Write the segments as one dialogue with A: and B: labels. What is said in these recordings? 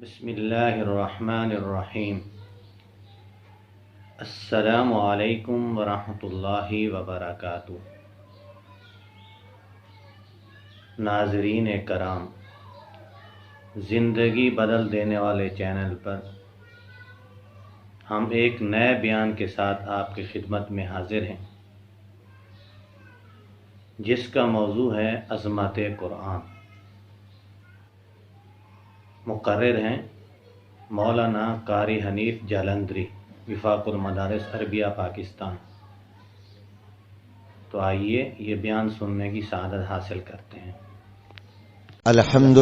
A: بسم اللہ الرحمن الرحیم۔ السلام علیکم ورحمۃ اللہ وبرکاتہ۔ ناظرین کرام، زندگی بدل دینے والے چینل پر ہم ایک نئے بیان کے ساتھ آپ کی خدمت میں حاضر ہیں، جس کا موضوع ہے عظمت قرآن۔ مقرر ہیں مولانا قاری حنیف جالندری، وفاق المدارس عربیہ پاکستان۔ تو آئیے یہ بیان سننے کی سعادت حاصل کرتے ہیں۔
B: الحمد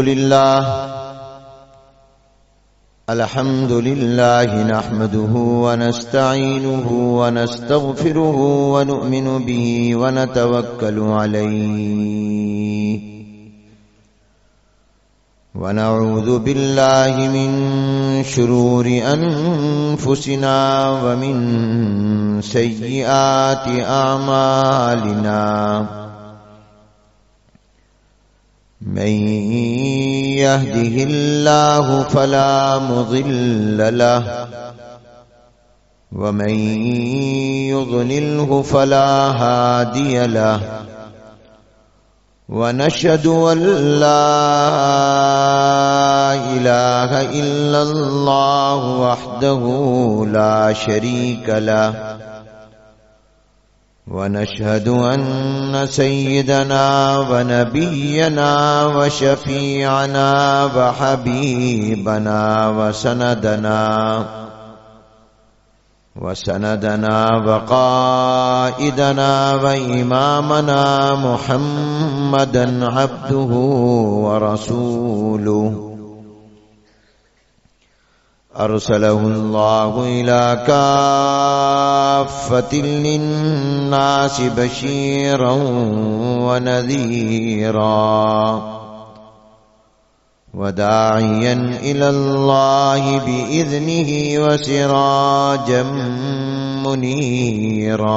B: لله نحمده ونستعينه ونستغفره ونؤمن به ونتوكل عليه ونعوذ بالله من شرور أنفسنا ومن سيئات أعمالنا، من يهده الله فلا مضل له ومن يضلله فلا هادي له، ونشهد أن لا إله إلا الله وحده لا شريك له، ونشهد أن سيدنا ونبينا وشفيعنا وحبيبنا وسندنا وقائدنا وإمامنا محمدا عبده ورسوله، أرسله الله إلى كافة للناس بشيرا ونذيرا وداعيا إلى الله بإذنه وسراجا منيرا،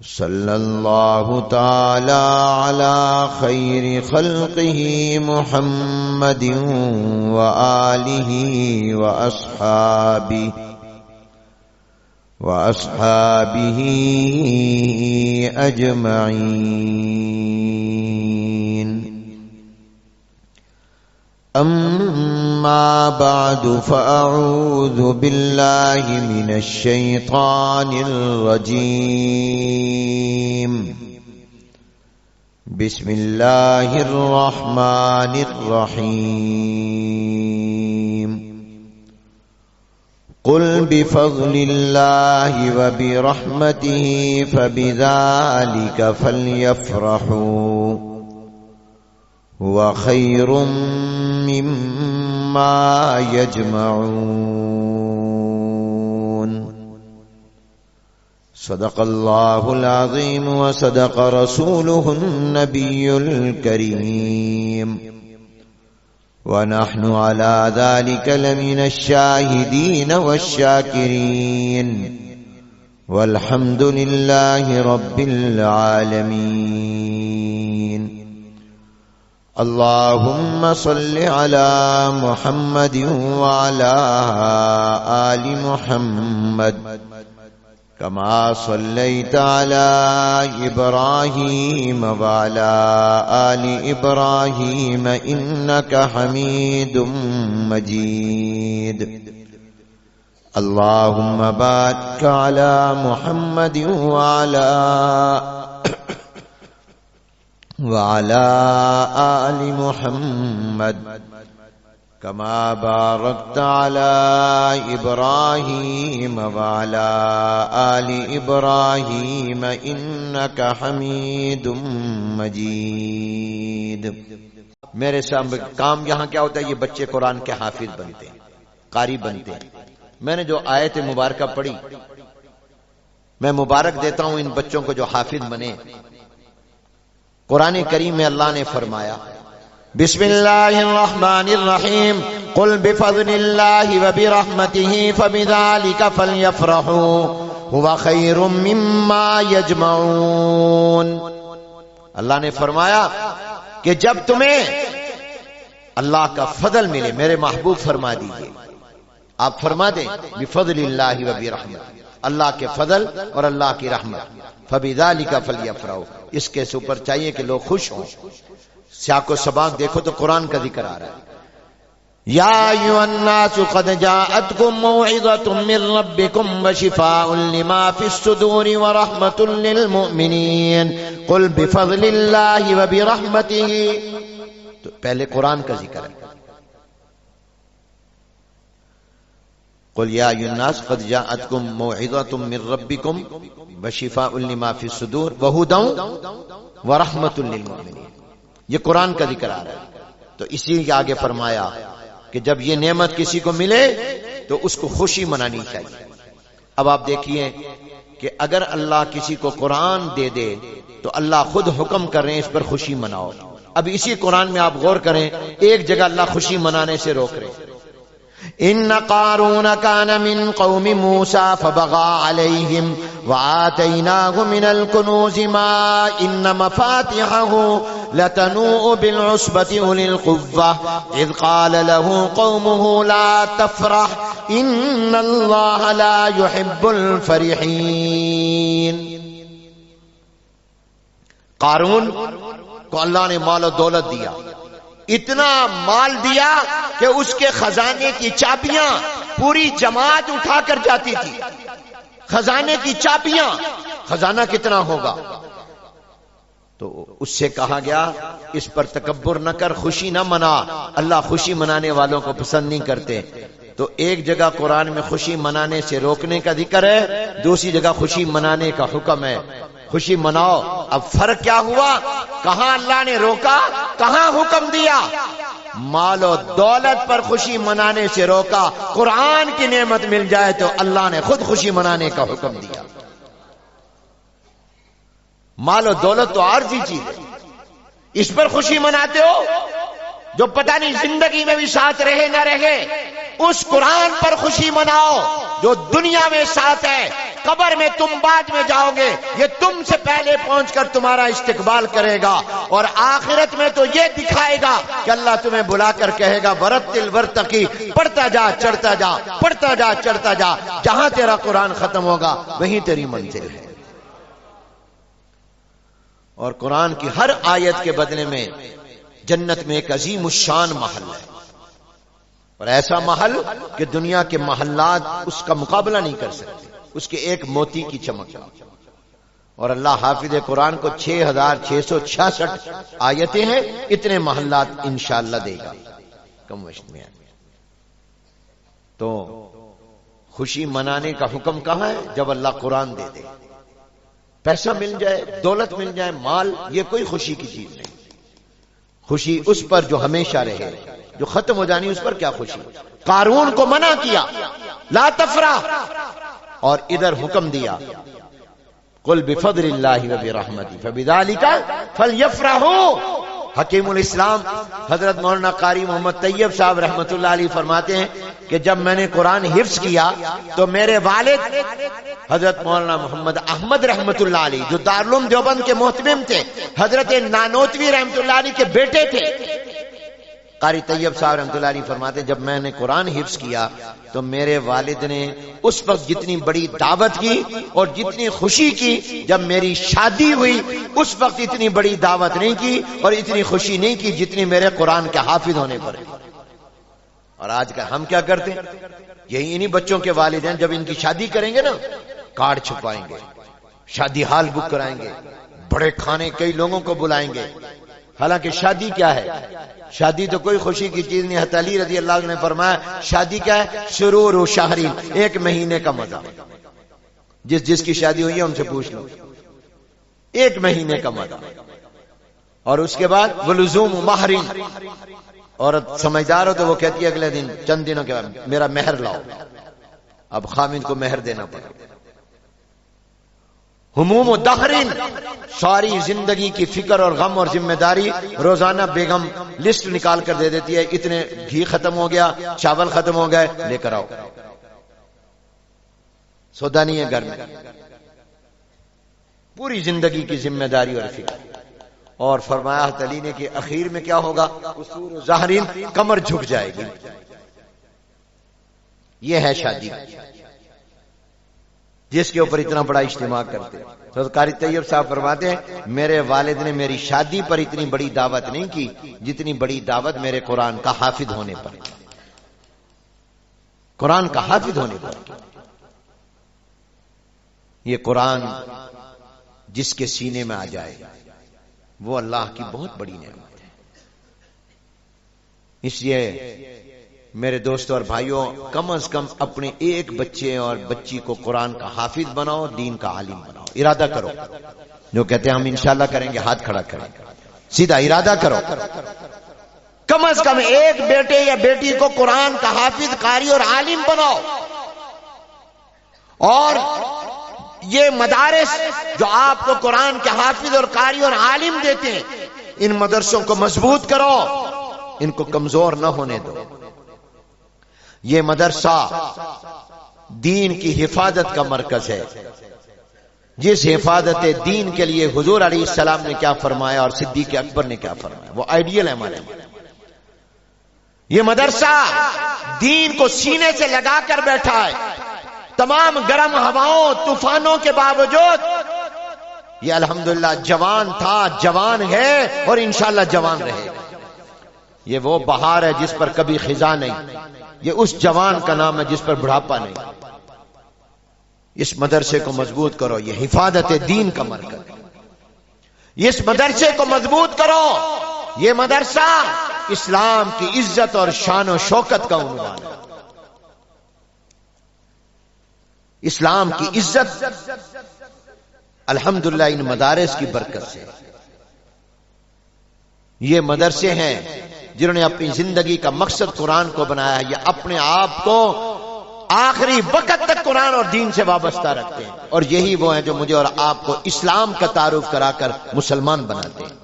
B: صلى الله تعالى على خير خلقه محمد وآله وأصحابه أجمعين. أما بعد، فأعوذ بالله من الشيطان الرجيم. بسم الله الرحمن الرحيم. قل بفضل الله وبرحمته فبذلك فليفرحوا هو خير مما يجمعون. صدق الله العظيم وصدق رسوله النبي الكريم، ونحن على ذلك لمن الشاهدين والشاكرين، والحمد لله رب العالمين. اللهم صل على محمد وعلى آل محمد كما صليت على إبراهيم وعلى آل إبراهيم إنك حميد مجيد. اللهم بارك على محمد وعلى آل محمد كما باركت على إبراهيم وعلى آل إبراهيم إنك حميد مجيد.
C: میرے سامنے کام یہاں کیا ہوتا ہے؟ یہ بچے قرآن کے حافظ بنتے ہیں، قاری بنتے ہیں. میں نے جو آیت مبارکہ پڑھی، میں مبارک دیتا ہوں ان بچوں کو جو حافظ بنے. قرآن کریم میں اللہ نے فرمایا، بسم اللہ الرحمن الرحیم، قل بفضل اللہ وبرحمتہ فبذلک فلیفرحوا هو خیر مما یجمعون. اللہ نے فرمایا کہ جب تمہیں اللہ کا فضل ملے، میرے محبوب فرما دیجئے، آپ فرما دیں بفضل اللہ و برحمتہ، اللہ کے فضل اور اللہ کی رحمت، فبذالک فلیفرحوا، اس کے اوپر چاہیے کہ لوگ خوش ہوں۔ سیاق و سباق دیکھو تو قرآن کا ذکر آ رہا ہے، یا ایھا الناس قد جاءتکم موعظۃ من ربکم وشفاء لما فی الصدور ورحمۃ للمؤمنین قل بفضل اللہ وبرحمتہ، تو پہلے قرآن کا ذکر ہے، قل یا ایھا الناس قد جاءتکم موعظۃ من ربکم وشفاء لما فی الصدور وہدی ورحمۃ للمؤمنین، یہ قرآن کا ذکر آ رہا ہے۔ تو اسی کے آگے فرمایا کہ جب یہ نعمت کسی کو ملے تو اس کو خوشی منانی چاہیے۔ اب آپ دیکھیے کہ اگر اللہ کسی کو قرآن دے دے تو اللہ خود حکم کر رہے ہیں اس پر خوشی مناؤ۔ اب اسی قرآن میں آپ غور کریں، ایک جگہ اللہ خوشی منانے سے روک رہے ہیں، ان قارون کان من قوم موسیٰ فبغى علیہم وآتیناہ من الکنوز ما ان مفاتحہ لتنوء بالعصبة اولي القوة اذ قال له قومه لا تفرح ان اللہ لا يحب الفرحین۔ قارون کو اللہ نے مال و دولت دیا، اتنا مال دیا کہ اس کے خزانے کی چابیاں پوری جماعت اٹھا کر جاتی تھی، خزانے کی چابیاں، خزانہ کتنا ہوگا؟ تو اس سے کہا گیا اس پر تکبر نہ کر، خوشی نہ منا، اللہ خوشی منانے والوں کو پسند نہیں کرتے۔ تو ایک جگہ قرآن میں خوشی منانے سے روکنے کا ذکر ہے، دوسری جگہ خوشی منانے کا حکم ہے، خوشی مناؤ۔ اب فرق کیا ہوا؟ کہاں اللہ نے روکا، کہاں حکم دیا؟ مال و دولت پر خوشی منانے سے روکا، قرآن کی نعمت مل جائے تو اللہ نے خود خوشی منانے کا حکم دیا۔ مال و دولت تو عارضی چیز ہے، اس پر خوشی مناتے ہو جو پتہ نہیں زندگی میں بھی ساتھ رہے نہ رہے، اس قرآن پر خوشی مناؤ جو دنیا میں ساتھ ہے، قبر میں تم بعد میں جاؤ گے، یہ تم سے پہلے پہنچ کر تمہارا استقبال کرے گا، اور آخرت میں تو یہ دکھائے گا کہ اللہ تمہیں بلا کر کہے گا ورتل ورتقی، پڑھتا جا چڑھتا جا، پڑھتا جا چڑھتا جا، جہاں تیرا قرآن ختم ہوگا وہیں تیری منزل ہے۔ اور قرآن کی ہر آیت کے بدلے میں جنت میں ایک عظیم الشان محل ہے، اور ایسا محل کہ دنیا کے محلات اس کا مقابلہ نہیں کر سکتے، اس کے ایک موتی کی چمک۔ اور اللہ حافظ قرآن کو 6666 آیتیں ہیں، اتنے محلات انشاءاللہ دے گا کم وقت میں۔ تو خوشی منانے کا حکم کہاں ہے؟ جب اللہ قرآن دے دے، پیسہ مل جائے، دولت مل جائے، مال، یہ کوئی خوشی کی چیز نہیں۔ خوشی اس پر جو ہمیشہ رہے، جو ختم ہو جانی اس پر کیا خوشی؟ قارون کو منع کیا لا تفرح، اور ادھر حکم دیا قل بفضل اللہ وبرحمتہ فبذالک فلیفرحوا۔ حکیم الاسلام حضرت مولانا قاری محمد طیب صاحب رحمۃ اللہ علیہ فرماتے ہیں کہ جب میں نے قرآن حفظ کیا تو میرے والد حضرت مولانا محمد احمد رحمۃ اللہ علیہ جو دارالعلوم دیوبند کے محتمم تھے، حضرت نانوتوی رحمۃ اللہ علیہ کے بیٹے تھے، قاری طیب صاحب رحمۃ اللہ علیہ فرماتے ہیں جب میں نے قرآن حفظ کیا تو میرے والد نے اس وقت جتنی بڑی دعوت کی اور جتنی خوشی کی، جب میری شادی ہوئی اس وقت اتنی بڑی دعوت نہیں کی اور اتنی خوشی نہیں کی جتنی میرے قرآن کے حافظ ہونے پر۔ اور آج کل ہم کیا کرتے ہیں؟ یہی انہی بچوں کے والدین جب ان کی شادی کریں گے نا، کارڈ چھپائیں گے، شادی ہال بک کرائیں گے، بڑے کھانے کئی لوگوں کو بلائیں گے، حالانکہ شادی کیا ہے؟ شادی تو کوئی خوشی کی چیز نہیں۔ حضرت علی رضی اللہ عنہ نے فرمایا شادی کیا ہے؟ سرور و شہرین، ایک مہینے کا مزہ۔ جس کی شادی ہوئی ہے ان سے پوچھ لو، ایک مہینے کا مزہ، اور اس کے بعد ولزوم مہرین۔ عورت سمجھدار ہو تو وہ کہتی ہے اگلے دن چند دنوں کے بعد میرا مہر لاؤ، اب خامد کو مہر دینا پڑے۔ ہموم و دہرین، ساری زندگی کی فکر اور غم اور ذمہ داری روزانہ بیگم لسٹ نکال کر دے دیتی ہے، اتنے گھی ختم ہو گیا، چاول ختم ہو گئے، لے کر آؤ، سودا نہیں ہے گھر میں، پوری زندگی کی ذمہ داری اور فکر۔ اور فرمایا حضرت علی نے کہ اخیر میں کیا ہوگا؟ قصور ظاہرین، کمر جھک جائے گی. یہ ہے شادی جس کے اوپر اتنا بڑا اجتماع کرتے. تو قاری طیب صاحب فرماتے ہیں میرے والد نے میری شادی پر اتنی بڑی دعوت نہیں کی جتنی بڑی دعوت میرے قرآن کا حافظ ہونے پر، قرآن کا حافظ ہونے پر. یہ قرآن جس کے سینے میں آ جائے وہ اللہ کی بہت بڑی نعمت ہے. اس لیے میرے دوستوں اور بھائیوں، کم از کم اپنے ایک بچے اور بچی کو قرآن کا حافظ بناؤ، دین کا عالم بناؤ. ارادہ کرو، جو کہتے ہیں ہم انشاءاللہ کریں گے، ہاتھ کھڑا کریں، سیدھا ارادہ کرو. کم از کم ایک بیٹے یا بیٹی کو قرآن کا حافظ، قاری اور عالم بناؤ. اور یہ مدارس جو آپ کو قرآن کے حافظ اور قاری اور عالم دیتے ہیں، ان مدرسوں کو مضبوط کرو، ان کو کمزور نہ ہونے دو. یہ مدرسہ دین کی حفاظت کا مرکز ہے، جس حفاظت دین کے لیے حضور علیہ السلام نے کیا فرمایا اور صدیق اکبر نے کیا فرمایا، وہ آئیڈیل ہے ہمارے لیے. یہ مدرسہ دین کو سینے سے لگا کر بیٹھا ہے. تمام گرم ہواؤں، طوفانوں کے باوجود یہ الحمدللہ جوان تھا، جوان ہے اور انشاءاللہ جوان رہے گا. یہ وہ بہار ہے جس پر کبھی خزاں نہیں، یہ اس جوان کا نام ہے جس پر بڑھاپا نہیں. اس مدرسے کو مضبوط کرو، یہ حفاظت دین کا مرکز. اس مدرسے کو مضبوط کرو. یہ مدرسہ اسلام کی عزت اور شان و شوکت کا عنوان ہے. اسلام کی عزت الحمدللہ ان مدارس کی برکت سے. یہ مدرسے ہیں جنہوں نے اپنی زندگی کا مقصد قرآن کو بنایا ہے. یہ اپنے آپ کو آخری وقت تک قرآن اور دین سے وابستہ رکھتے ہیں، اور یہی وہ ہیں جو مجھے اور آپ کو اسلام کا تعارف کرا کر مسلمان بناتے ہیں.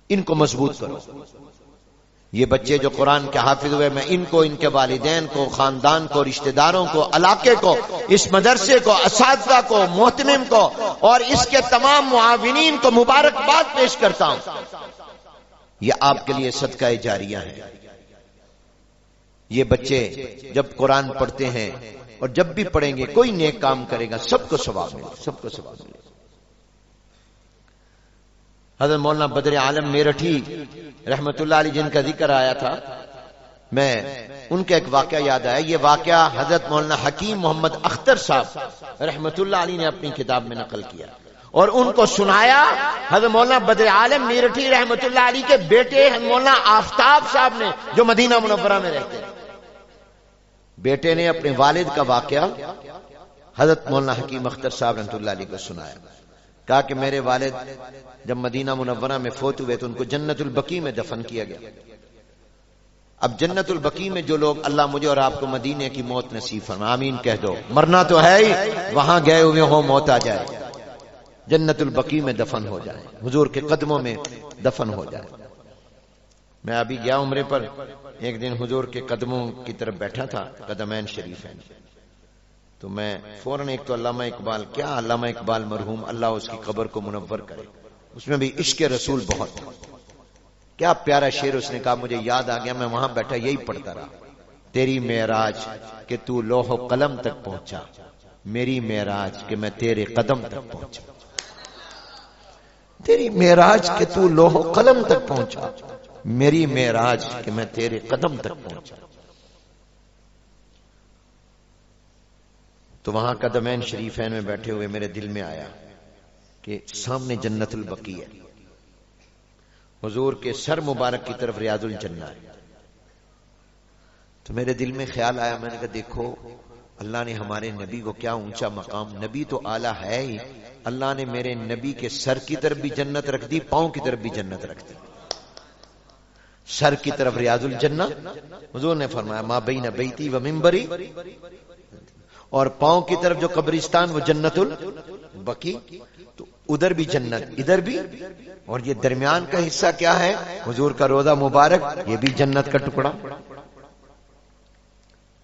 C: ان کو مضبوط کرو. یہ بچے جو قرآن کے حافظ ہوئے، میں ان کو، ان کے والدین کو، خاندان کو، رشتہ داروں کو، علاقے کو، اس مدرسے کو، اساتذہ کو، محتمم کو اور اس کے تمام معاونین کو مبارکباد پیش کرتا ہوں. یہ آپ کے لیے صدقہ جاریہ ہے. یہ بچے جب قرآن پڑھتے ہیں اور جب بھی پڑھیں گے، کوئی نیک کام کرے گا، سب کو ثواب ملے، سب کو ثواب ملے. حضرت مولانا بدر عالم میرٹھی رحمت اللہ علیہ جن کا ذکر آیا تھا، میں ان کا ایک واقعہ یاد آیا. یہ واقعہ حضرت مولانا حکیم محمد اختر صاحب رحمت اللہ علیہ نے اپنی کتاب میں نقل کیا اور ان کو سنایا حضرت مولانا بدر عالم میرٹھی رحمت اللہ علیہ کے بیٹے حضرت مولانا آفتاب صاحب نے، جو مدینہ منورہ میں رہتے ہیں. بیٹے نے اپنے والد کا واقعہ حضرت مولانا حکیم اختر صاحب رحمت اللہ علیہ کو سنایا. کہا کہ میرے والد جب مدینہ منورہ میں فوت ہوئے تو ان کو جنت البقیع میں دفن کیا گیا. اب جنت البقیع میں جو لوگ، اللہ مجھے اور آپ کو مدینے کی موت نصیب فرمائے، آمین کہہ دو. مرنا تو ہے ہی، وہاں گئے ہوئے ہو، موت آ جائے، جنت البقیع میں دفن ہو جائے، حضور کے قدموں میں دفن ہو جائے. میں ابھی گیا عمرے پر، ایک دن حضور کے قدموں کی طرف بیٹھا تھا، قدمین شریف ہیں، تو میں فوراً ایک تو علامہ اقبال، کیا علامہ اقبال مرحوم، اللہ اس کی قبر کو منور کرے، اس میں بھی عشق رسول بہت تھا. کیا پیارا شعر اس نے کہا، مجھے یاد آ گیا، میں وہاں بیٹھا یہی پڑھتا رہا. تیری معراج کہ تو لوح و قلم تک پہنچا، میری معراج کہ میں تیرے قدم تک پہنچا. تیری معراج کہ تو لوح و قلم تک پہنچا، میری معراج کہ میں تیرے قدم تک پہنچا. تو وہاں قدمین شریفین میں بیٹھے ہوئے میرے دل میں آیا کہ سامنے جنت البقیع ہے، حضور کے سر مبارک کی طرف ریاض الجنہ ہے. تو میرے دل میں خیال آیا، میں نے کہا دیکھو اللہ نے ہمارے نبی کو کیا اونچا مقام، نبی تو اعلیٰ ہے ہی، اللہ نے میرے نبی کے سر کی طرف بھی جنت رکھ دی، پاؤں کی طرف بھی جنت رکھ دی. سر کی طرف ریاض الجنہ، حضور نے فرمایا ما بین بیتی و منبری، اور پاؤں کی طرف جو قبرستان وہ جنت البقیع، تو ادھر بھی جنت ادھر بھی، اور یہ درمیان کا حصہ کیا ہے، حضور کا روضہ مبارک، یہ بھی جنت کا ٹکڑا.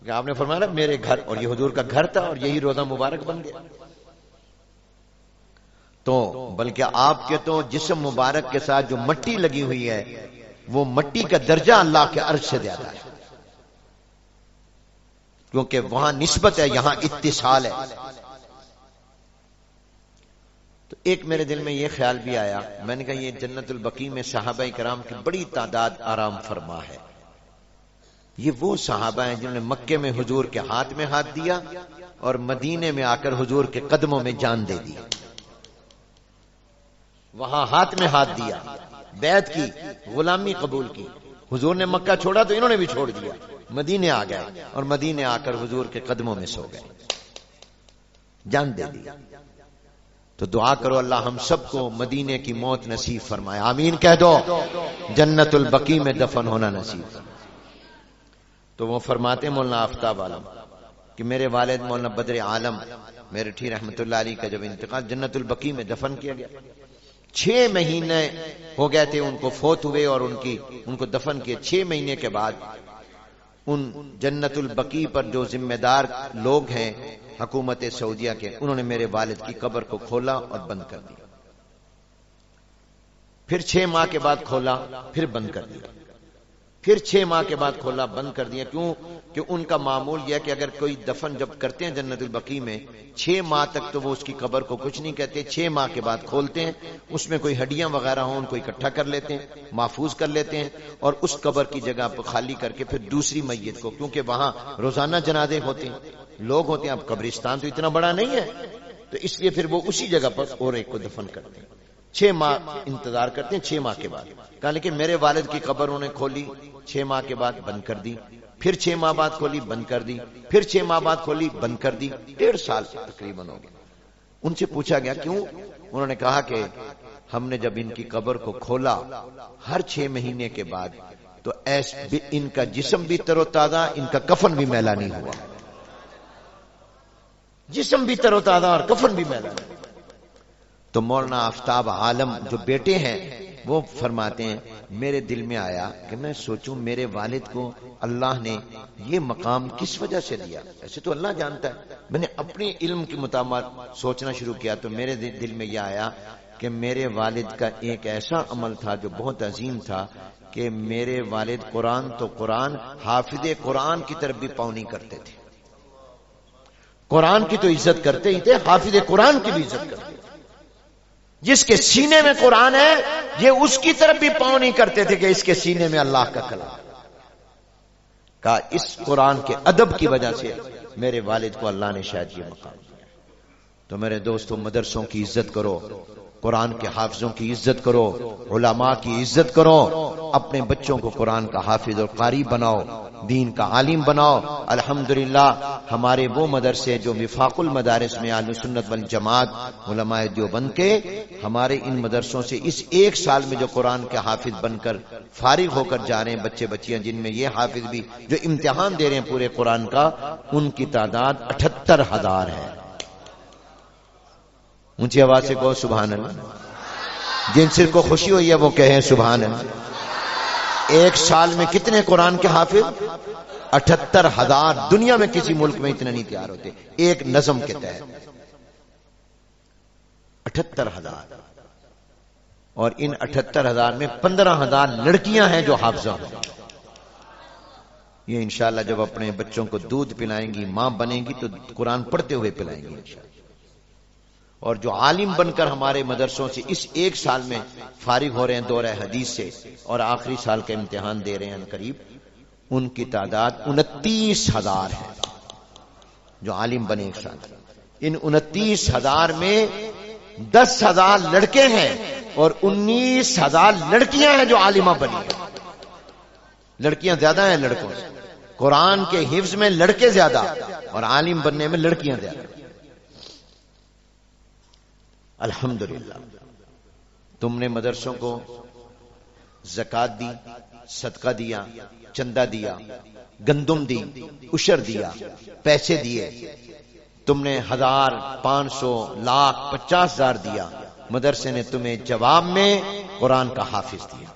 C: آپ نے فرمایا میرے گھر، اور یہ حضور کا گھر تھا اور یہی روضہ مبارک بن گیا. تو بلکہ آپ کے تو جسم مبارک کے ساتھ جو مٹی لگی ہوئی ہے وہ مٹی کا درجہ اللہ کے عرش سے زیادہ ہے، کیونکہ وہاں نسبت ہے، یہاں اتصال ہے۔ تو ایک میرے دل میں یہ خیال بھی آیا، میں نے کہا یہ جنت البقیع میں صحابہ کرام کی بڑی تعداد آرام فرما ہے، یہ وہ صحابہ ہیں جنہوں نے مکے میں حضور کے ہاتھ میں ہاتھ دیا اور مدینے میں آ کر حضور کے قدموں میں جان دے دی، وہاں ہاتھ میں ہاتھ دیا، بیعت کی، غلامی قبول کی۔ حضور نے مکہ چھوڑا تو انہوں نے بھی چھوڑ دیا، مدینے آ گئے اور مدینے آ کر حضور کے قدموں میں سو گئے، جان دے دی۔ تو دعا کرو اللہ ہم سب کو مدینے کی موت نصیب فرمائے، آمین کہہ دو، جنت البقیع میں دفن ہونا نصیب فرمائے۔ تو وہ فرماتے مولانا آفتاب عالم کہ میرے والد مولانا بدر عالم میرٹھی رحمت اللہ علیہ کا جب انتقال جنت البقیع میں دفن کیا گیا، 6 مہینے ہو گئے تھے ان کو فوت ہوئے اور ان کو دفن کیے، 6 مہینے کے بعد ان جنت البقیع پر جو ذمہ دار لوگ ہیں حکومت سعودیہ کے، انہوں نے میرے والد کی قبر کو کھولا اور بند کر دیا، پھر 6 ماہ کے بعد کھولا، پھر بند کر دیا، پھر 6 ماہ کے بعد کھولا، بند کر دیا۔ کیوں کہ ان کا معمول یہ ہے کہ اگر کوئی دفن جب کرتے ہیں جنت البقیع میں 6 ماہ تک تو وہ اس کی قبر کو کچھ نہیں کہتے، 6 ماہ کے بعد کھولتے ہیں، اس میں کوئی ہڈیاں وغیرہ ہوں ان کو اکٹھا کر لیتے ہیں، محفوظ کر لیتے ہیں، اور اس قبر کی جگہ پر خالی کر کے پھر دوسری میت کو، کیونکہ وہاں روزانہ جنازے ہوتے ہیں، لوگ ہوتے ہیں، اب قبرستان تو اتنا بڑا نہیں ہے، تو اس لیے پھر وہ اسی جگہ پر اور ایک کو دفن کرتے ہیں۔ 6 ماہ انتظار کرتے ہیں، 6 ماہ کے بعد کہا، لیکن میرے والد کی قبر انہوں نے کھولی، 6 ماہ کے بعد بند کر دی، پھر 6 ماہ بعد کھولی، بند کر دی، پھر 6 ماہ بعد کھولی، بند کر دی، 1.5 سال تقریباً ہو گیا۔ ان سے پوچھا گیا کیوں؟ انہوں نے کہا کہ ہم نے جب ان کی قبر کو کھولا ہر 6 مہینے کے بعد تو ان کا جسم بھی تر و تازہ، ان کا کفن بھی میلا نہیں ہوا، جسم بھی تر و تازہ اور کفن بھی میلا نہیں۔ تو مولانا آفتاب عالم جو بیٹے ہیں وہ فرماتے ہیں میرے دل میں آیا کہ میں سوچوں میرے والد کو اللہ نے یہ مقام کس وجہ سے دیا، ایسے تو اللہ جانتا ہے، میں نے اپنے علم کے مطابق سوچنا شروع کیا تو میرے دل میں یہ آیا کہ میرے والد کا ایک ایسا عمل تھا جو بہت عظیم تھا کہ میرے والد قرآن تو قرآن، حافظ قرآن کی طرف بھی پاؤں نہیں کرتے تھے، قرآن کی تو عزت کرتے ہی تھے، حافظ قرآن کی بھی عزت کرتے تھے، جس کے سینے میں قرآن ہے یہ اس کی طرف بھی پاؤں نہیں کرتے تھے کہ اس کے سینے میں اللہ کا کلام، کہا اس قرآن کے ادب کی وجہ سے میرے والد کو اللہ نے شاید یہ مقام دیا۔ تو میرے دوستوں مدرسوں کی عزت کرو، قرآن کے حافظوں کی عزت کرو، علماء کی عزت کرو، اپنے بچوں کو قرآن کا حافظ اور قاری بناؤ، دین کا عالم بناؤ۔ الحمدللہ ہمارے وہ مدرسے جو وفاق المدارس میں اہل سنت والجماعت علماء دیوبند کے، ہمارے ان مدرسوں سے اس 1 سال میں جو قرآن کے حافظ بن کر فارغ ہو کر جا رہے ہیں بچے بچیاں، جن میں یہ حافظ بھی جو امتحان دے رہے ہیں پورے قرآن کا، ان کی تعداد 78,000 ہے۔ اونچی آواز سے کہو سبحان اللہ، جن سر کو خوشی ہوئی ہے وہ کہیں سبحان اللہ۔ 1 سال میں کتنے قرآن کے حافظ؟ 78,000، دنیا میں کسی ملک میں اتنے نہیں تیار ہوتے ایک نظم کے تحت، 78,000، اور ان 78,000 میں 15,000 لڑکیاں ہیں جو حافظہ ہیں۔ یہ انشاءاللہ جب اپنے بچوں کو دودھ پلائیں گی، ماں بنیں گی تو قرآن پڑھتے ہوئے پلائیں گی انشاءاللہ۔ اور جو عالم بن کر ہمارے مدرسوں سے اس 1 سال میں فارغ ہو رہے ہیں دورہ حدیث سے اور آخری سال کا امتحان دے رہے ہیں قریب، ان کی تعداد 29,000 ہے جو عالم بنے 1 سال۔ ان 29,000 میں 10,000 لڑکے ہیں اور 19,000 لڑکیاں ہیں جو عالمہ بنی ہیں۔ لڑکیاں زیادہ ہیں لڑکوں سے، قرآن کے حفظ میں لڑکے زیادہ اور عالم بننے میں لڑکیاں زیادہ۔ الحمدللہ تم نے مدرسوں کو زکوٰۃ دی، صدقہ دیا، چندہ دیا، گندم دی، عشر دیا، پیسے دیے، تم نے 1,000، 500، لاکھ، 50,000 دیا، مدرسے نے تمہیں جواب میں قرآن کا حافظ دیا۔